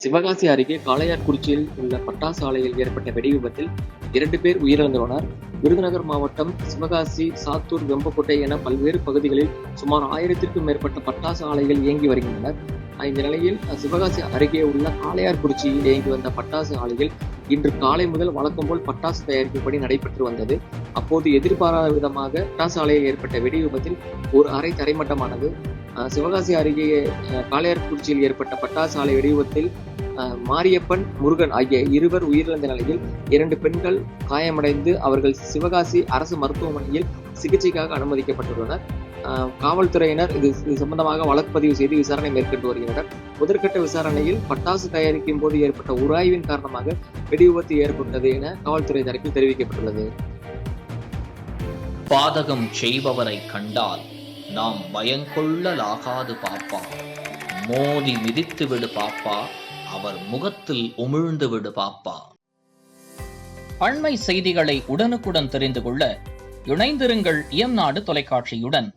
சிவகாசி அருகே காளையார்குறிச்சியில் உள்ள பட்டாசு ஆலையில் ஏற்பட்ட வெடி விபத்தில் 2 பேர் உயிரிழந்துள்ளனர். விருதுநகர் மாவட்டம் சிவகாசி, சாத்தூர், வெம்பக்கோட்டை என பல்வேறு பகுதிகளில் சுமார் 1000க்கும் மேற்பட்ட பட்டாசு ஆலைகள் இயங்கி வருகின்றன. இந்த நிலையில் சிவகாசி அருகே உள்ள காளையார்குறிச்சியில் இயங்கி வந்த பட்டாசு ஆலையில் இன்று காலை முதல் வழக்கம் போல் பட்டாசு தயாரிக்கும் பணி நடைபெற்று வந்தது. அப்போது எதிர்பாராத விதமாக பட்டாசு ஆலையில் ஏற்பட்ட வெடி விபத்தில் ஒரு அறை தரைமட்டமானது. சிவகாசி அருகே காளையார்குறிச்சியில் ஏற்பட்ட பட்டாசு ஆலை வெடி விபத்தில் மாரியப்பன், முருகன் ஆகிய இருவர் உயிரிழந்த நிலையில் 2 பெண்கள் காயமடைந்து அவர்கள் சிவகாசி அரசு மருத்துவமனையில் சிகிச்சைக்காக அனுமதிக்கப்பட்டுள்ளனர். காவல்துறையினர் இது சம்பந்தமாக வழக்கு பதிவு செய்து விசாரணை மேற்கொண்டு வருகின்றனர். முதற்கட்ட விசாரணையில் பட்டாசு தயாரிக்கும் போது ஏற்பட்ட உராய்வின் காரணமாக வெடி விபத்து ஏற்பட்டது என காவல்துறை தரப்பில் தெரிவிக்கப்பட்டுள்ளது. பாதகம் செய்பவரை கண்டால் நாம் பயங்கொள்ளலாகாது பாப்பா, மோதி மிதித்து விடு பாப்பா, அவர் முகத்தில் உமிழ்ந்து விடு பாப்பா. அண்மை செய்திகளை உடனுக்குடன் தெரிந்து கொள்ள இணைந்திருங்கள் இயம்நாடு தொலைக்காட்சியுடன்.